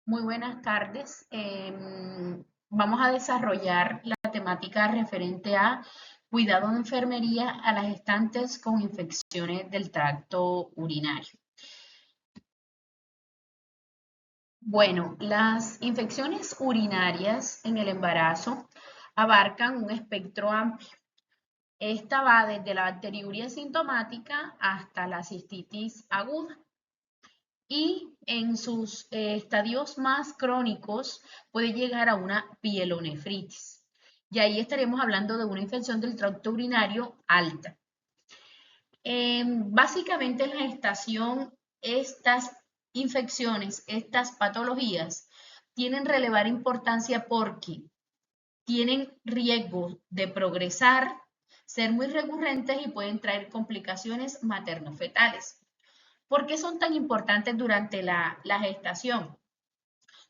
Muy buenas tardes. Vamos a desarrollar la temática referente a cuidado de enfermería a las gestantes con infecciones del tracto urinario. Bueno, las infecciones urinarias en el embarazo abarcan un espectro amplio. Esta va desde la bacteriuria sintomática hasta la cistitis aguda. Y en sus estadios más crónicos puede llegar a una pielonefritis. Y ahí estaremos hablando de una infección del tracto urinario alta. Básicamente en la gestación, estas infecciones, estas patologías, tienen relevar importancia porque tienen riesgo de progresar, ser muy recurrentes y pueden traer complicaciones materno-fetales. ¿Por qué son tan importantes durante la gestación?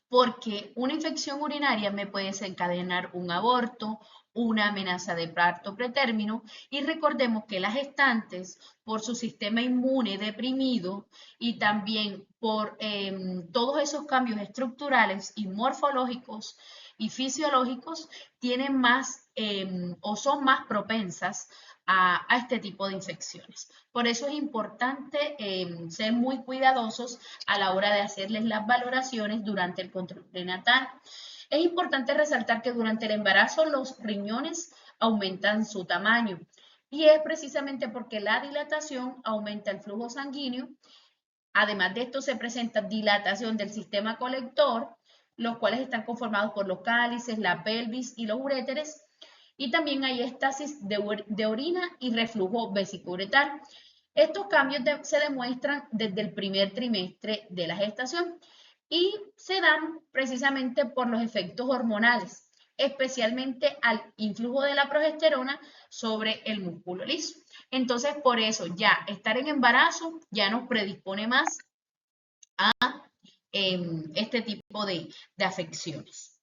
Porque una infección urinaria me puede desencadenar un aborto, una amenaza de parto pretérmino y recordemos que las gestantes, por su sistema inmune deprimido y también por todos esos cambios estructurales y morfológicos y fisiológicos, tienen más o son más propensas a este tipo de infecciones. Por eso es importante ser muy cuidadosos a la hora de hacerles las valoraciones durante el control prenatal. Es importante resaltar que durante el embarazo los riñones aumentan su tamaño y es precisamente porque la dilatación aumenta el flujo sanguíneo. Además de esto se presenta dilatación del sistema colector, los cuales están conformados por los cálices, la pelvis y los uréteres, y también hay estasis de orina y reflujo vesicouretal. Estos cambios se demuestran desde el primer trimestre de la gestación y se dan precisamente por los efectos hormonales, especialmente al influjo de la progesterona sobre el músculo liso. Entonces, por eso ya estar en embarazo ya nos predispone más a este tipo de afecciones.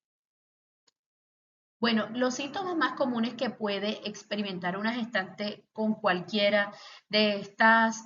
Bueno, los síntomas más comunes que puede experimentar una gestante con cualquiera de estas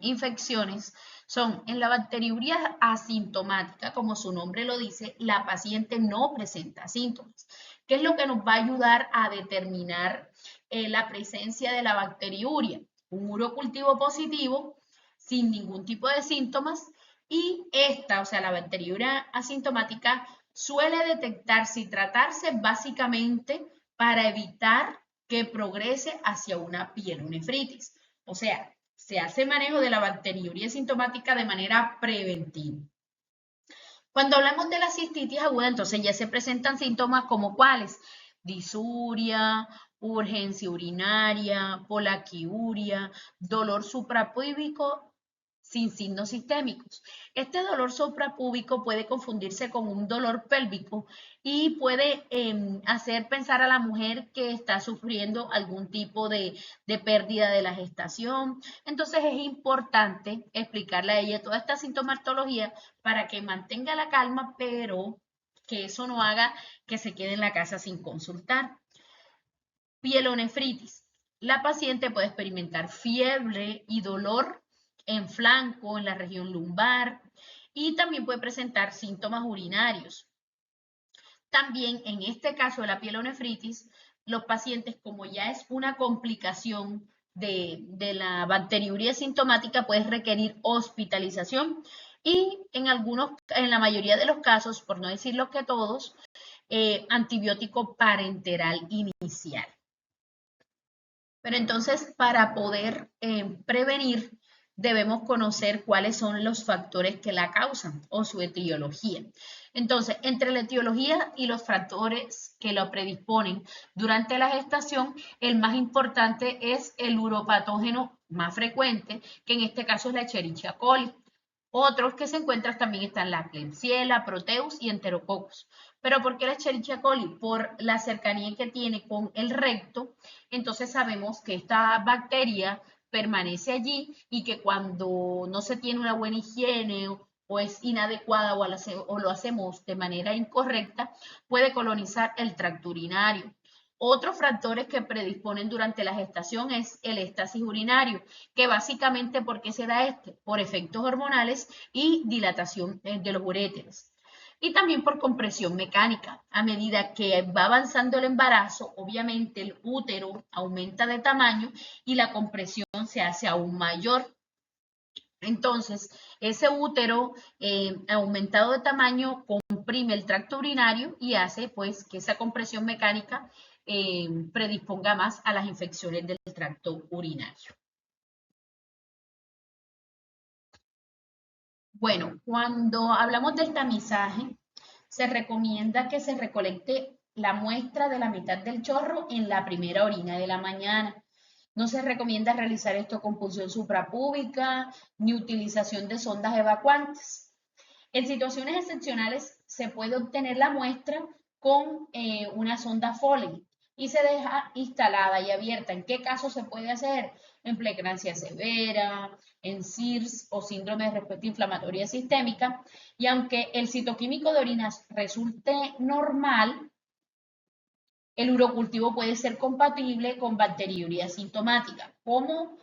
infecciones son en la bacteriuria asintomática, como su nombre lo dice, la paciente no presenta síntomas. ¿Qué es lo que nos va a ayudar a determinar la presencia de la bacteriuria? Un urocultivo positivo sin ningún tipo de síntomas y esta, o sea, la bacteriuria asintomática, suele detectarse y tratarse básicamente para evitar que progrese hacia una pielonefritis. O sea, se hace manejo de la bacteriuria sintomática de manera preventiva. Cuando hablamos de la cistitis aguda, entonces ya se presentan síntomas como cuáles: disuria, urgencia urinaria, polaquiuria, dolor suprapúbico sin signos sistémicos. Este dolor suprapúbico puede confundirse con un dolor pélvico y puede hacer pensar a la mujer que está sufriendo algún tipo de pérdida de la gestación. Entonces es importante explicarle a ella toda esta sintomatología para que mantenga la calma, pero que eso no haga que se quede en la casa sin consultar. Pielonefritis. La paciente puede experimentar fiebre y dolor en flanco, en la región lumbar, y también puede presentar síntomas urinarios. También en este caso de la pielonefritis, los pacientes, como ya es una complicación de la bacteriuria sintomática, puede requerir hospitalización y en la mayoría de los casos, por no decirlo que todos, antibiótico parenteral inicial. Pero entonces, para poder prevenir, debemos conocer cuáles son los factores que la causan o su etiología. Entonces, entre la etiología y los factores que lo predisponen durante la gestación, el más importante es el uropatógeno más frecuente, que en este caso es la Escherichia coli. Otros que se encuentran también están la Klebsiella, Proteus y Enterococcus. ¿Pero por qué la Escherichia coli? Por la cercanía que tiene con el recto. Entonces sabemos que esta bacteria permanece allí y que cuando no se tiene una buena higiene o es inadecuada o lo hacemos de manera incorrecta, puede colonizar el tracto urinario. Otros factores que predisponen durante la gestación es el éstasis urinario, que básicamente, ¿por qué se da este? Por efectos hormonales y dilatación de los uréteres. y también por compresión mecánica. A medida que va avanzando el embarazo, obviamente el útero aumenta de tamaño y la compresión se hace aún mayor. Entonces, ese útero aumentado de tamaño comprime el tracto urinario y hace pues que esa compresión mecánica predisponga más a las infecciones del tracto urinario. Bueno, cuando hablamos del tamizaje, se recomienda que se recolecte la muestra de la mitad del chorro en la primera orina de la mañana. No se recomienda realizar esto con punción suprapúbica ni utilización de sondas evacuantes. En situaciones excepcionales se puede obtener la muestra con una sonda Foley y se deja instalada y abierta. ¿En qué caso se puede hacer? En preeclampsia severa, en SIRS o síndrome de respuesta inflamatoria sistémica. Y aunque el citoquímico de orinas resulte normal, el urocultivo puede ser compatible con bacteriuria sintomática. ¿Cómo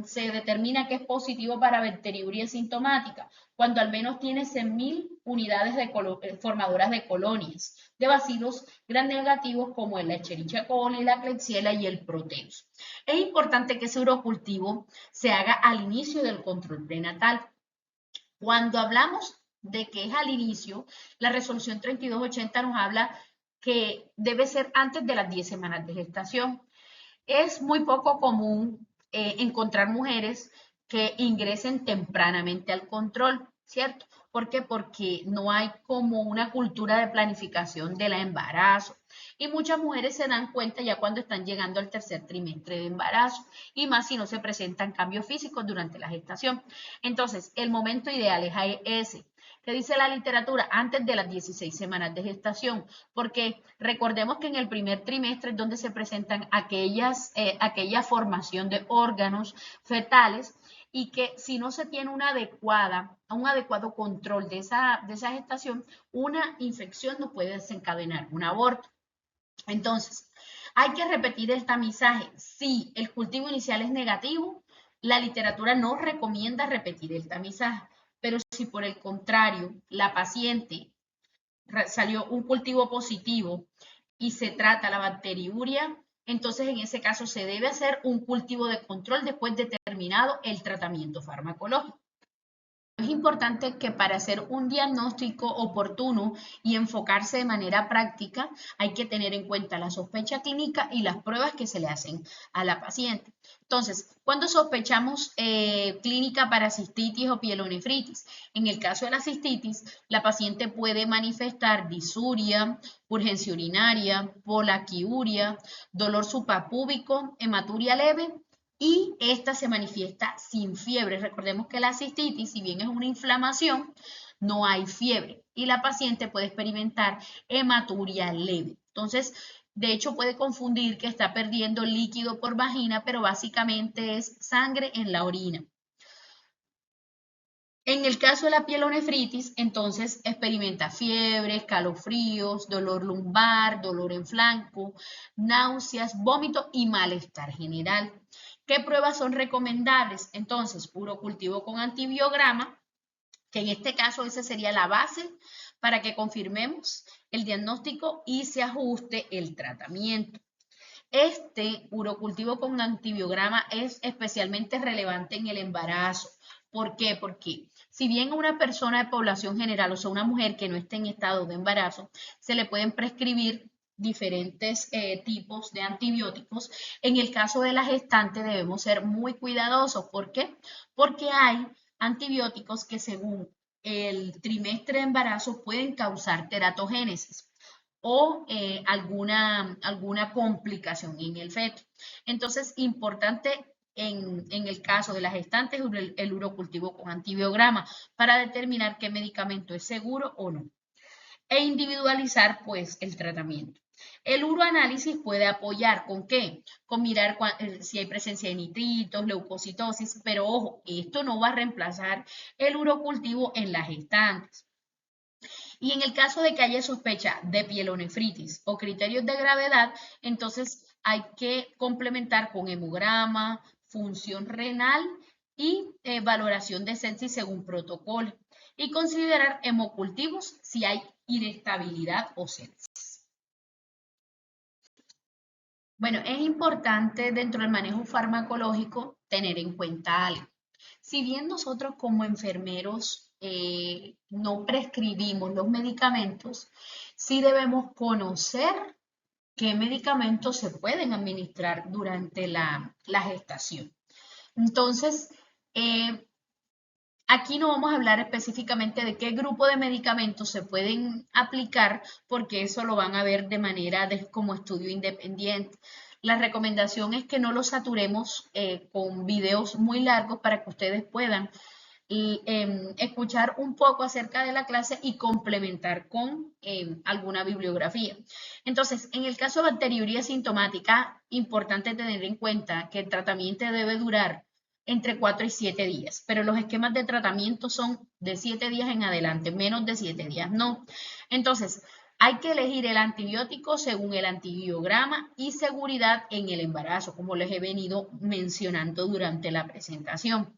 se determina que es positivo para bacteriuria sintomática? Cuando al menos tiene 100.000 unidades formadoras de colonias de bacilos gram negativos como el Escherichia coli, la Klebsiella y el Proteus. Es importante que ese urocultivo se haga al inicio del control prenatal. Cuando hablamos de que es al inicio, la resolución 3280 nos habla que debe ser antes de las 10 semanas de gestación. Es muy poco común encontrar mujeres que ingresen tempranamente al control, ¿cierto? ¿Por qué? Porque no hay como una cultura de planificación del embarazo. Y muchas mujeres se dan cuenta ya cuando están llegando al tercer trimestre de embarazo, y más si no se presentan cambios físicos durante la gestación. Entonces, el momento ideal es ese. ¿Qué dice la literatura? Antes de las 16 semanas de gestación, porque recordemos que en el primer trimestre es donde se presentan aquella formación de órganos fetales y que si no se tiene un adecuado control de esa gestación, una infección no puede desencadenar un aborto. Entonces, hay que repetir el tamizaje. Si el cultivo inicial es negativo, la literatura no recomienda repetir el tamizaje. Pero si por el contrario la paciente salió un cultivo positivo y se trata la bacteriuria, entonces en ese caso se debe hacer un cultivo de control después de terminado el tratamiento farmacológico. Es importante que para hacer un diagnóstico oportuno y enfocarse de manera práctica, hay que tener en cuenta la sospecha clínica y las pruebas que se le hacen a la paciente. Entonces, ¿cuándo sospechamos clínica para cistitis o pielonefritis? En el caso de la cistitis, la paciente puede manifestar disuria, urgencia urinaria, polaquiuria, dolor suprapúbico, hematuria leve, y esta se manifiesta sin fiebre. Recordemos que la cistitis, si bien es una inflamación, no hay fiebre y la paciente puede experimentar hematuria leve. Entonces, de hecho, puede confundir que está perdiendo líquido por vagina, pero básicamente es sangre en la orina. En el caso de la pielonefritis, entonces experimenta fiebre, escalofríos, dolor lumbar, dolor en flanco, náuseas, vómito y malestar general. ¿Qué pruebas son recomendables? Entonces, urocultivo con antibiograma, que en este caso esa sería la base para que confirmemos el diagnóstico y se ajuste el tratamiento. Este urocultivo con antibiograma es especialmente relevante en el embarazo. ¿Por qué? Porque si bien a una persona de población general, o sea, una mujer que no esté en estado de embarazo, se le pueden prescribir diferentes tipos de antibióticos, en el caso de la gestante debemos ser muy cuidadosos. ¿Por qué? Porque hay antibióticos que según el trimestre de embarazo pueden causar teratogénesis o alguna complicación en el feto. Entonces, importante en el caso de las gestantes el urocultivo con antibiograma para determinar qué medicamento es seguro o no. E individualizar pues el tratamiento. El uroanálisis puede apoyar ¿con qué? Con mirar si hay presencia de nitritos, leucocitosis, pero ojo, esto no va a reemplazar el urocultivo en las gestantes. Y en el caso de que haya sospecha de pielonefritis o criterios de gravedad, entonces hay que complementar con hemograma, función renal y valoración de sepsis según protocolo. y considerar hemocultivos si hay inestabilidad o sepsis. Bueno, es importante dentro del manejo farmacológico tener en cuenta algo. Si bien nosotros como enfermeros no prescribimos los medicamentos, sí debemos conocer qué medicamentos se pueden administrar durante la gestación. Entonces, aquí no vamos a hablar específicamente de qué grupo de medicamentos se pueden aplicar, porque eso lo van a ver de manera como estudio independiente. La recomendación es que no los saturemos con videos muy largos para que ustedes puedan escuchar un poco acerca de la clase y complementar con alguna bibliografía. Entonces, en el caso de bacteriuria sintomática, importante tener en cuenta que el tratamiento debe durar entre 4 y 7 días, pero los esquemas de tratamiento son de 7 días en adelante, menos de 7 días no. Entonces, hay que elegir el antibiótico según el antibiograma y seguridad en el embarazo, como les he venido mencionando durante la presentación.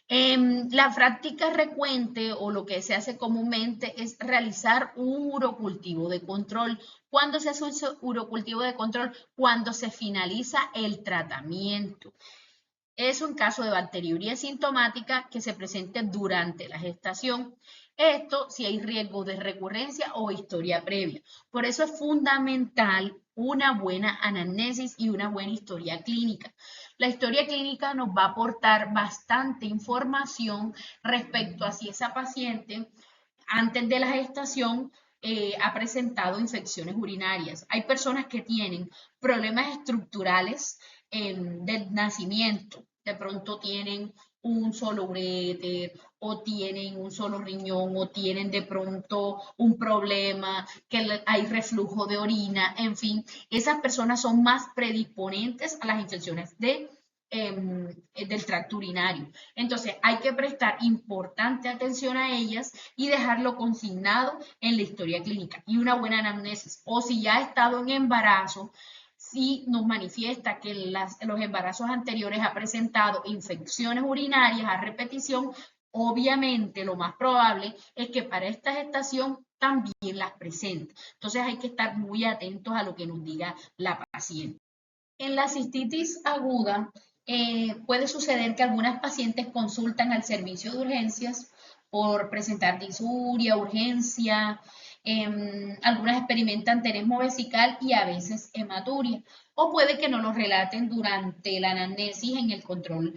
La práctica frecuente o lo que se hace comúnmente es realizar un urocultivo de control. ¿Cuándo se hace un urocultivo de control? Cuando se finaliza el tratamiento. Es un caso de bacteriuria sintomática que se presente durante la gestación. Esto si hay riesgo de recurrencia o historia previa. Por eso es fundamental una buena anamnesis y una buena historia clínica. La historia clínica nos va a aportar bastante información respecto a si esa paciente antes de la gestación ha presentado infecciones urinarias. Hay personas que tienen problemas estructurales del nacimiento. De pronto tienen un solo uréter o tienen un solo riñón o tienen de pronto un problema que hay reflujo de orina, en fin, esas personas son más predisponentes a las infecciones del tracto urinario. Entonces hay que prestar importante atención a ellas y dejarlo consignado en la historia clínica y una buena anamnesis. O si ya ha estado en embarazo, si nos manifiesta que los embarazos anteriores ha presentado infecciones urinarias a repetición, obviamente lo más probable es que para esta gestación también las presente. Entonces hay que estar muy atentos a lo que nos diga la paciente. En la cistitis aguda puede suceder que algunas pacientes consultan al servicio de urgencias por presentar disuria, urgencia, algunas experimentan tenesmo vesical y a veces hematuria, o puede que no lo relaten durante la anamnesis en el control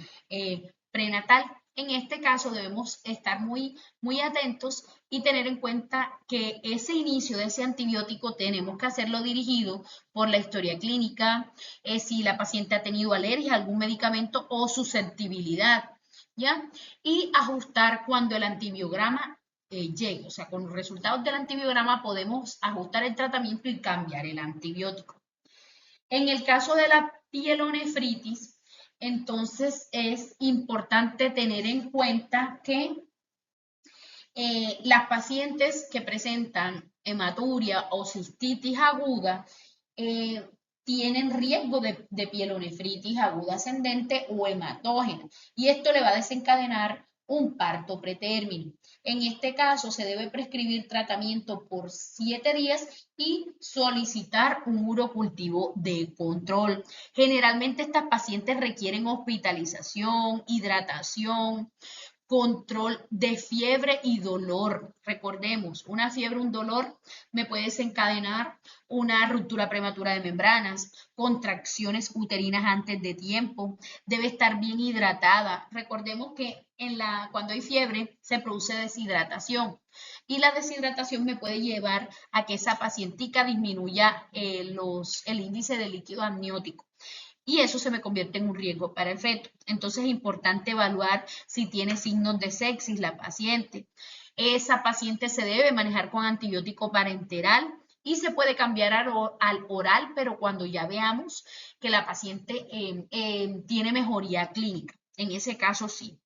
prenatal. En este caso debemos estar muy atentos y tener en cuenta que ese inicio de ese antibiótico tenemos que hacerlo dirigido por la historia clínica, si la paciente ha tenido alergia a algún medicamento o susceptibilidad, ¿ya? Y ajustar cuando el antibiograma llegue, o sea, con los resultados del antibiograma podemos ajustar el tratamiento y cambiar el antibiótico. En el caso de la pielonefritis, entonces es importante tener en cuenta que las pacientes que presentan hematuria o cistitis aguda tienen riesgo de pielonefritis aguda ascendente o hematógena y esto le va a desencadenar un parto pretérmino. En este caso se debe prescribir tratamiento por 7 días y solicitar un urocultivo de control. Generalmente estas pacientes requieren hospitalización, hidratación, control de fiebre y dolor. Recordemos, una fiebre, un dolor me puede desencadenar una ruptura prematura de membranas, contracciones uterinas antes de tiempo, debe estar bien hidratada. Recordemos que cuando hay fiebre se produce deshidratación y la deshidratación me puede llevar a que esa pacientica disminuya el índice de líquido amniótico. Y eso se me convierte en un riesgo para el feto. Entonces es importante evaluar si tiene signos de sepsis la paciente. Esa paciente se debe manejar con antibiótico parenteral y se puede cambiar al oral, pero cuando ya veamos que la paciente tiene mejoría clínica. En ese caso sí.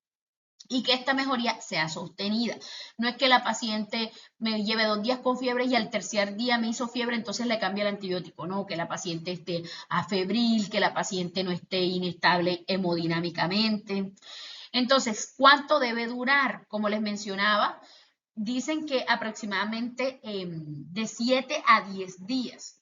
Y que esta mejoría sea sostenida. No es que la paciente me lleve 2 días con fiebre y al tercer día me hizo fiebre, entonces le cambia el antibiótico. No, que la paciente esté afebril, que la paciente no esté inestable hemodinámicamente. Entonces, ¿cuánto debe durar? Como les mencionaba, dicen que aproximadamente de 7 a 10 días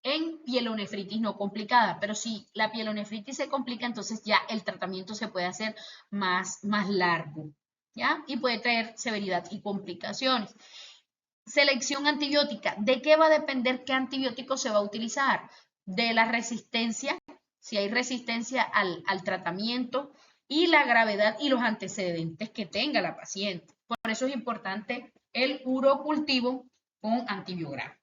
en pielonefritis no complicada, pero si la pielonefritis se complica, entonces ya el tratamiento se puede hacer más largo, ¿ya? Y puede traer severidad y complicaciones. Selección antibiótica. ¿De qué va a depender qué antibiótico se va a utilizar? De la resistencia, si hay resistencia al tratamiento, y la gravedad y los antecedentes que tenga la paciente. Por eso es importante el urocultivo con antibiograma.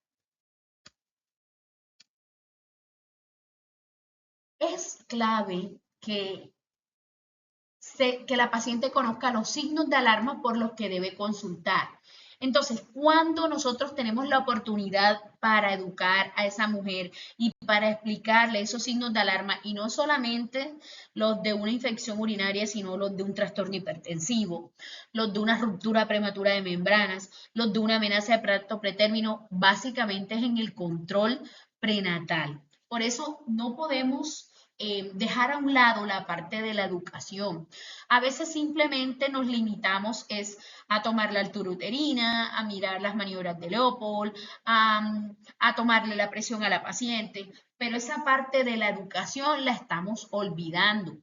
Es clave que la paciente conozca los signos de alarma por los que debe consultar. Entonces, cuando nosotros tenemos la oportunidad para educar a esa mujer y para explicarle esos signos de alarma, y no solamente los de una infección urinaria, sino los de un trastorno hipertensivo, los de una ruptura prematura de membranas, los de una amenaza de parto pretérmino, básicamente es en el control prenatal. Por eso no podemos dejar a un lado la parte de la educación. A veces simplemente nos limitamos a tomar la altura uterina, a mirar las maniobras de Leopold, a tomarle la presión a la paciente, pero esa parte de la educación la estamos olvidando.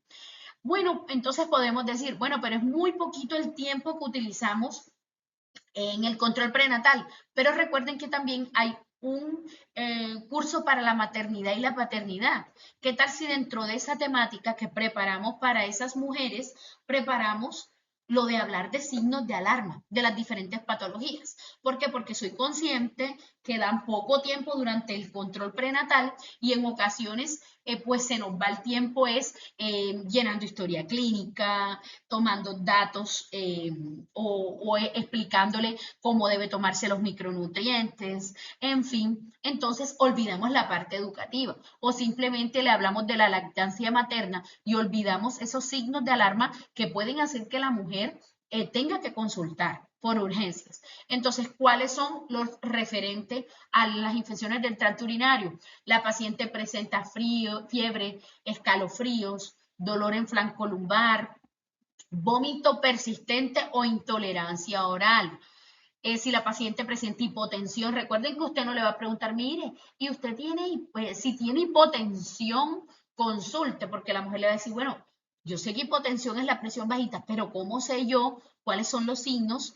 Bueno, entonces podemos decir, bueno, pero es muy poquito el tiempo que utilizamos en el control prenatal, pero recuerden que también hay un curso para la maternidad y la paternidad. ¿Qué tal si dentro de esa temática que preparamos para esas mujeres, preparamos lo de hablar de signos de alarma, de las diferentes patologías? ¿Por qué? Porque soy consciente que dan poco tiempo durante el control prenatal y en ocasiones pues se nos va el tiempo llenando historia clínica, tomando datos o explicándole cómo debe tomarse los micronutrientes, en fin, entonces olvidamos la parte educativa o simplemente le hablamos de la lactancia materna y olvidamos esos signos de alarma que pueden hacer que la mujer tenga que consultar por urgencias. Entonces, ¿cuáles son los referentes a las infecciones del tracto urinario? La paciente presenta frío, fiebre, escalofríos, dolor en flanco lumbar, vómito persistente o intolerancia oral. Si la paciente presenta hipotensión, recuerden que usted no le va a preguntar, mire, y usted tiene, pues, si tiene hipotensión, consulte, porque la mujer le va a decir, bueno, yo sé que hipotensión es la presión bajita, pero ¿cómo sé yo cuáles son los signos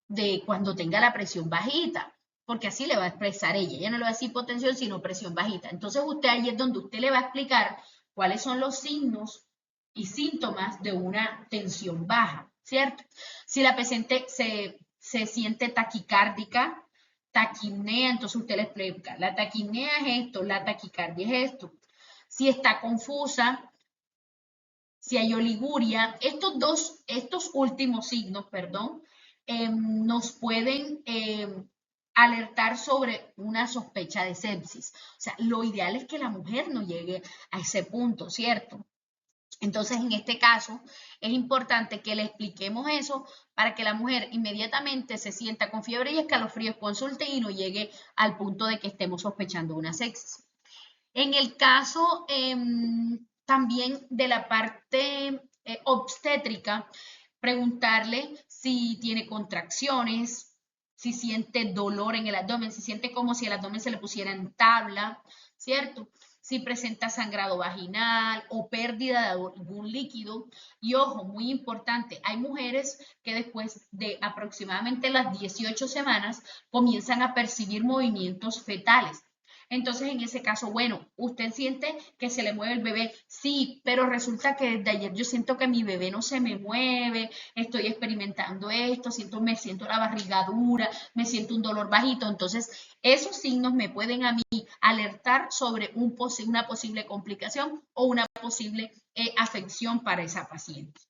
de cuando tenga la presión bajita? Porque así le va a expresar ella. Ella no le va a decir hipotensión, sino presión bajita. Entonces usted ahí es donde usted le va a explicar cuáles son los signos y síntomas de una tensión baja, ¿cierto? Si la paciente se siente taquicárdica, taquipnea, entonces usted le explica, la taquipnea es esto, la taquicardia es esto. Si está confusa, si hay oliguria, estos últimos signos, perdón, nos pueden alertar sobre una sospecha de sepsis. O sea, lo ideal es que la mujer no llegue a ese punto, ¿cierto? Entonces, en este caso, es importante que le expliquemos eso para que la mujer inmediatamente se sienta con fiebre y escalofríos, consulte y no llegue al punto de que estemos sospechando una sepsis. En el caso también de la parte obstétrica, preguntarle si tiene contracciones, si siente dolor en el abdomen, si siente como si el abdomen se le pusiera en tabla, ¿cierto? Si presenta sangrado vaginal o pérdida de algún líquido. Y ojo, muy importante, hay mujeres que después de aproximadamente las 18 semanas comienzan a percibir movimientos fetales. Entonces, en ese caso, bueno, usted siente que se le mueve el bebé, sí, pero resulta que desde ayer yo siento que mi bebé no se me mueve, estoy experimentando esto, me siento la barriga dura, me siento un dolor bajito. Entonces, esos signos me pueden a mí alertar sobre una posible complicación o una posible afección para esa paciente.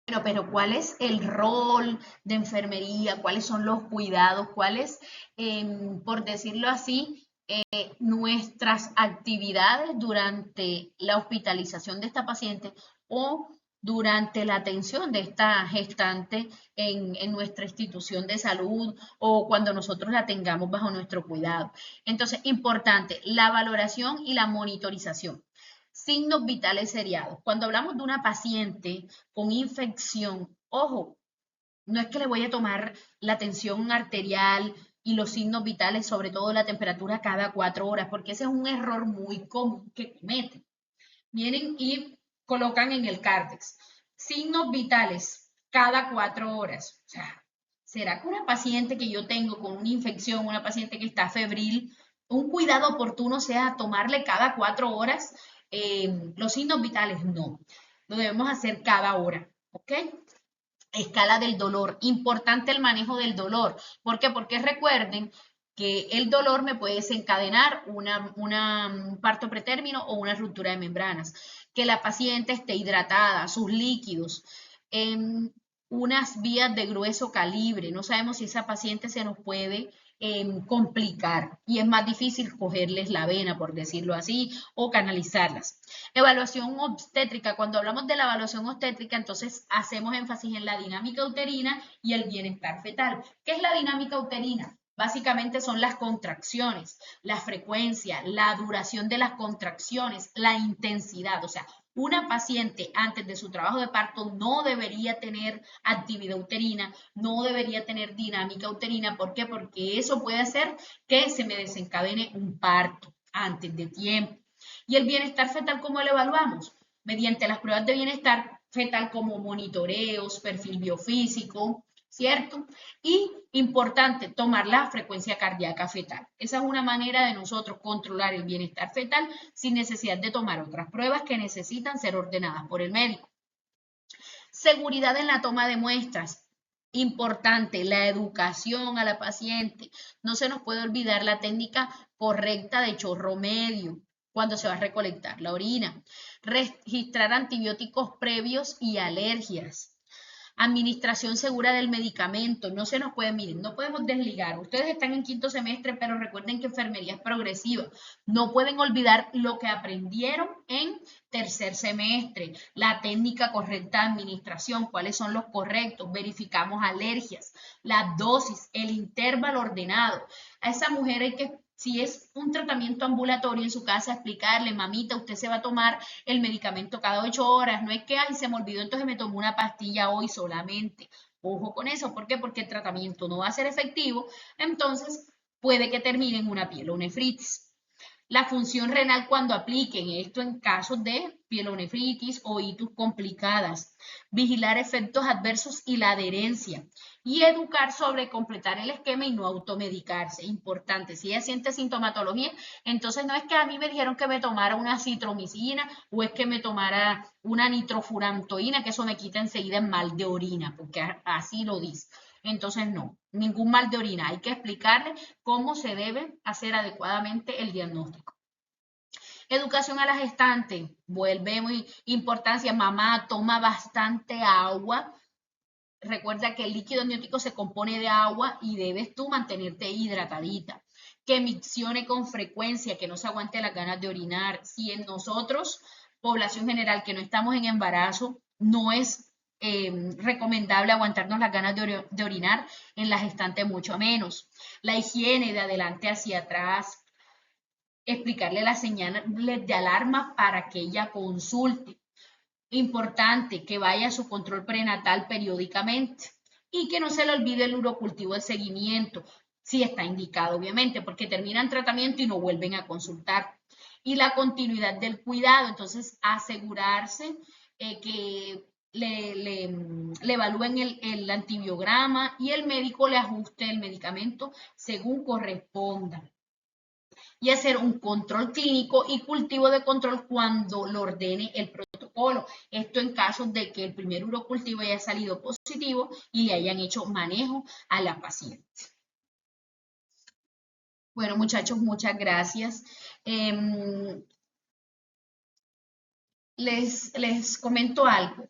Bueno, pero ¿cuál es el rol de enfermería? ¿Cuáles son los cuidados? ¿Cuáles, por decirlo así, nuestras actividades durante la hospitalización de esta paciente o durante la atención de esta gestante en nuestra institución de salud o cuando nosotros la tengamos bajo nuestro cuidado? Entonces, importante, la valoración y la monitorización. Signos vitales seriados. Cuando hablamos de una paciente con infección, ojo, no es que le voy a tomar la tensión arterial y los signos vitales, sobre todo la temperatura, cada 4 horas, porque ese es un error muy común que cometen. Vienen y colocan en el Cardex signos vitales cada 4 horas. O sea, ¿será que una paciente que yo tengo con una infección, una paciente que está febril, un cuidado oportuno sea tomarle cada 4 horas los signos vitales? No, lo debemos hacer cada hora, ¿ok? Escala del dolor. Importante el manejo del dolor. ¿Por qué? Porque recuerden que el dolor me puede desencadenar un parto pretérmino o una ruptura de membranas. Que la paciente esté hidratada, sus líquidos, en unas vías de grueso calibre. No sabemos si esa paciente se nos puede complicar y es más difícil cogerles la vena, por decirlo así, o canalizarlas. Evaluación obstétrica. Cuando hablamos de la evaluación obstétrica, entonces hacemos énfasis en la dinámica uterina y el bienestar fetal. ¿Qué es la dinámica uterina? Básicamente son las contracciones, la frecuencia, la duración de las contracciones, la intensidad. O sea, una paciente antes de su trabajo de parto no debería tener actividad uterina, no debería tener dinámica uterina. ¿Por qué? Porque eso puede hacer que se me desencadene un parto antes de tiempo. ¿Y el bienestar fetal cómo lo evaluamos? Mediante las pruebas de bienestar fetal como monitoreos, perfil biofísico, ¿cierto? Y importante, tomar la frecuencia cardíaca fetal. Esa es una manera de nosotros controlar el bienestar fetal sin necesidad de tomar otras pruebas que necesitan ser ordenadas por el médico. Seguridad en la toma de muestras. Importante, la educación a la paciente. No se nos puede olvidar la técnica correcta de chorro medio cuando se va a recolectar la orina. Registrar antibióticos previos y alergias. Administración segura del medicamento. No se nos puede, miren, no podemos desligar. Ustedes están en 5º semestre, pero recuerden que enfermería es progresiva. No pueden olvidar lo que aprendieron en 3er semestre. La técnica correcta de administración, cuáles son los correctos. Verificamos alergias, la dosis, el intervalo ordenado. A esa mujer hay que, si es un tratamiento ambulatorio en su casa, explicarle, mamita, usted se va a tomar el medicamento cada 8 horas, no es que, ay, se me olvidó, entonces me tomo una pastilla hoy solamente. Ojo con eso, ¿por qué? Porque el tratamiento no va a ser efectivo, entonces puede que termine en una pielonefritis. La función renal cuando apliquen esto en casos de pielonefritis o itus complicadas. Vigilar efectos adversos y la adherencia. Y educar sobre completar el esquema y no automedicarse. Importante, si ella siente sintomatología, entonces no es que a mí me dijeron que me tomara una citromicina o es que me tomara una nitrofurantoína, que eso me quita enseguida el mal de orina, porque así lo dice. Entonces no, ningún mal de orina. Hay que explicarle cómo se debe hacer adecuadamente el diagnóstico. Educación a la gestante, vuelve muy importancia, mamá, toma bastante agua. Recuerda que el líquido amniótico se compone de agua y debes tú mantenerte hidratadita. Que miccione con frecuencia, que no se aguante las ganas de orinar. Si en nosotros, población general, que no estamos en embarazo, no es recomendable aguantarnos las ganas de orinar, en la gestante mucho menos. La higiene de adelante hacia atrás, explicarle las señales de alarma para que ella consulte. Importante que vaya a su control prenatal periódicamente y que no se le olvide el urocultivo de seguimiento, si está indicado obviamente, porque terminan tratamiento y no vuelven a consultar. Y la continuidad del cuidado, entonces asegurarse que le evalúen el antibiograma y el médico le ajuste el medicamento según corresponda. Y hacer un control clínico y cultivo de control cuando lo ordene el protocolo. Esto en caso de que el primer urocultivo haya salido positivo y le hayan hecho manejo a la paciente. Bueno, muchachos, muchas gracias. Les comento algo.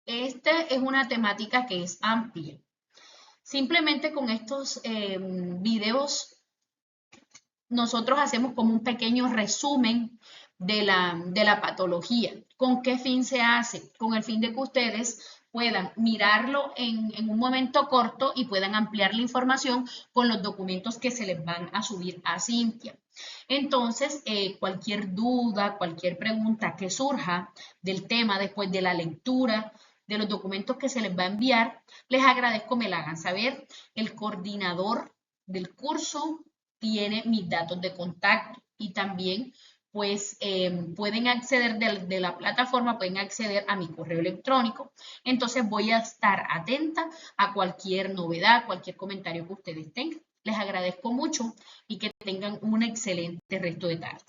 Esta es una temática que es amplia. Simplemente con estos videos nosotros hacemos como un pequeño resumen de la patología. ¿Con qué fin se hace? Con el fin de que ustedes puedan mirarlo en un momento corto y puedan ampliar la información con los documentos que se les van a subir a Cintia. Entonces, cualquier duda, cualquier pregunta que surja del tema después de la lectura de los documentos que se les va a enviar, les agradezco me la hagan saber. El coordinador del curso tiene mis datos de contacto y también pues pueden acceder de la plataforma, pueden acceder a mi correo electrónico. Entonces voy a estar atenta a cualquier novedad, cualquier comentario que ustedes tengan. Les agradezco mucho y que tengan un excelente resto de tarde.